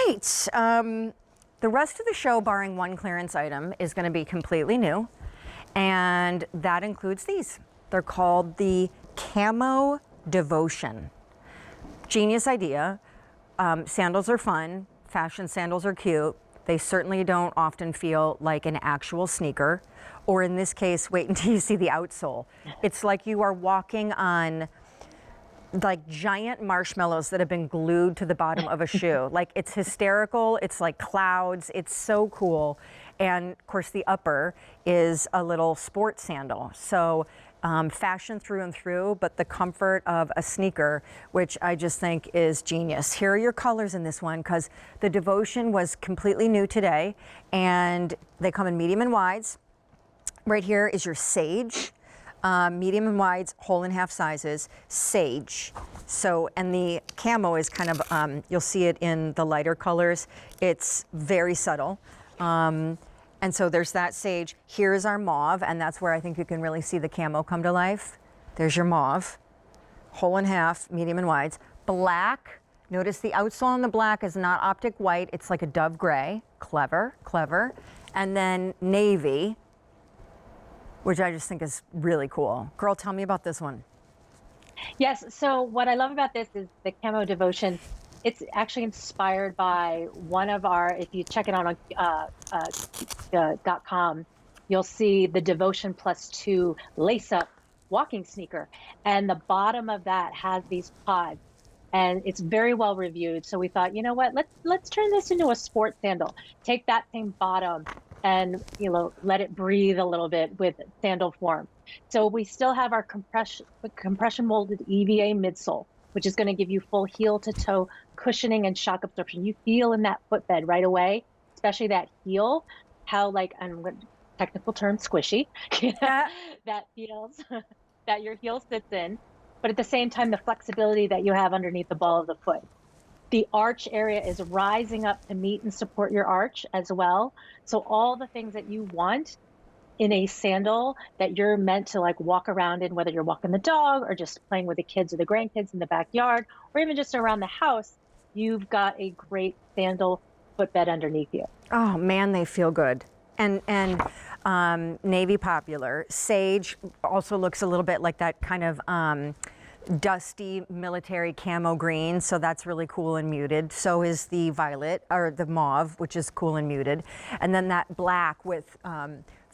right. The rest of the show, barring one clearance item, is going to be completely new. And that includes these. They're called the Camo Devotion. Genius idea. Sandals are fun. Fashion sandals are cute. They certainly don't often feel like an actual sneaker. Or in this case, wait until you see the outsole. It's like you are walking on like giant marshmallows that have been glued to the bottom of a shoe. Like, it's hysterical. It's like clouds. It's so cool. And of course, the upper is a little sport sandal. So fashion through and through, but the comfort of a sneaker, which I just think is genius. Here are your colors in this one, because the Devotion was completely new today, and they come in medium and wides. Right here is your sage. Medium and wides, whole and half sizes, sage. So, and the camo is kind of, you'll see it in the lighter colors. It's very subtle. And so there's that sage. Here's our mauve, and that's where I think you can really see the camo come to life. There's your mauve, whole and half, medium and wides. Black, notice the outsole on the black is not optic white, it's like a dove gray. Clever, clever. And then navy, which I just think is really cool. Girl, tell me about this one. Yes, so what I love about this is the Camo Devotion. It's actually inspired by one of our, if you check it out on .com, you'll see the Devotion +2 lace-up walking sneaker. And the bottom of that has these pods. And it's very well reviewed. So we thought, you know what, let's turn this into a sport sandal. Take that same bottom and, you know, let it breathe a little bit with sandal form. So we still have our compression molded EVA midsole, which is going to give you full heel to toe cushioning and shock absorption. You feel in that footbed right away, especially that heel, how, like, technical term, squishy, that feels, that your heel sits in, but at the same time, the flexibility that you have underneath the ball of the foot. The arch area is rising up to meet and support your arch as well. So all the things that you want in a sandal that you're meant to, like, walk around in, whether you're walking the dog or just playing with the kids or the grandkids in the backyard, or even just around the house, you've got a great sandal footbed underneath you. Oh man, they feel good. And navy popular. Sage also looks a little bit like that kind of dusty military camo green, so that's really cool and muted. So is the violet, or the mauve, which is cool and muted. And then that black with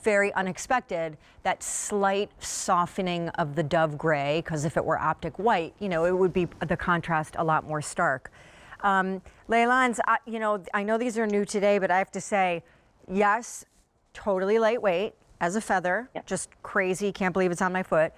very unexpected, that slight softening of the dove gray, because if it were optic white, you know, it would be the contrast a lot more stark. Leilans, you know, I know these are new today, but I have to say, yes, totally lightweight as a feather, yep. Just crazy, can't believe it's on my foot.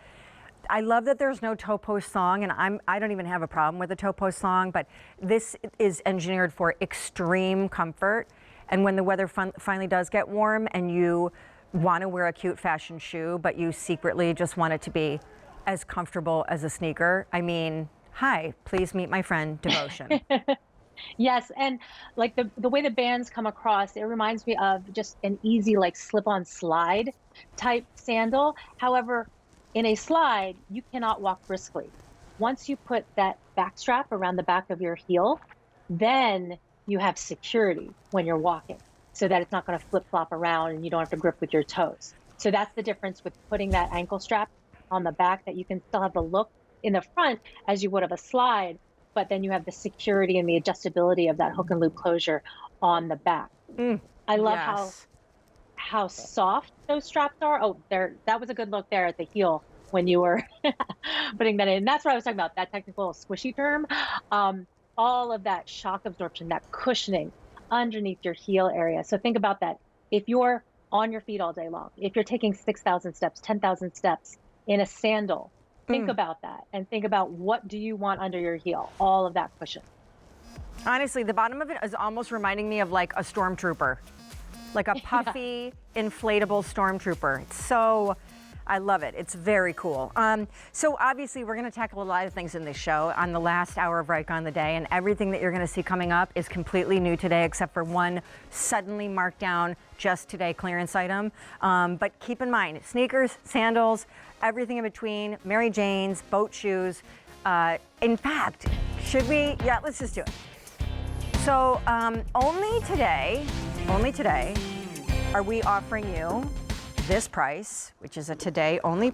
I love that there's no toe post thong, and I don't even have a problem with a toe post thong, but this is engineered for extreme comfort. And when the weather finally does get warm and you want to wear a cute fashion shoe, but you secretly just want it to be as comfortable as a sneaker, I mean, hi, please meet my friend Devotion. Yes, and like the way the bands come across, it reminds me of just an easy, like, slip-on slide type sandal. However, in a slide, you cannot walk briskly. Once you put that back strap around the back of your heel, then you have security when you're walking, so that it's not going to flip-flop around and you don't have to grip with your toes. So that's the difference with putting that ankle strap on the back, that you can still have the look in the front as you would of a slide, but then you have the security and the adjustability of that hook and loop closure on the back. I love how soft those straps are. Oh, that was a good look there at the heel when you were putting that in. That's what I was talking about, that technical squishy term. All of that shock absorption, that cushioning underneath your heel area. So think about that. If you're on your feet all day long, if you're taking 6,000 steps, 10,000 steps in a sandal, think about that, and think about, what do you want under your heel? All of that cushion. Honestly, the bottom of it is almost reminding me of like a stormtrooper, like a puffy, inflatable stormtrooper. It's so, I love it. It's very cool. So obviously we're going to tackle a lot of things in this show on the last hour of Ryka on the Day, and everything that you're going to see coming up is completely new today, except for one suddenly marked down just today clearance item. But keep in mind, sneakers, sandals, everything in between, Mary Jane's, boat shoes. In fact, should we? Yeah, let's just do it. So only today are we offering you this price, which is a today only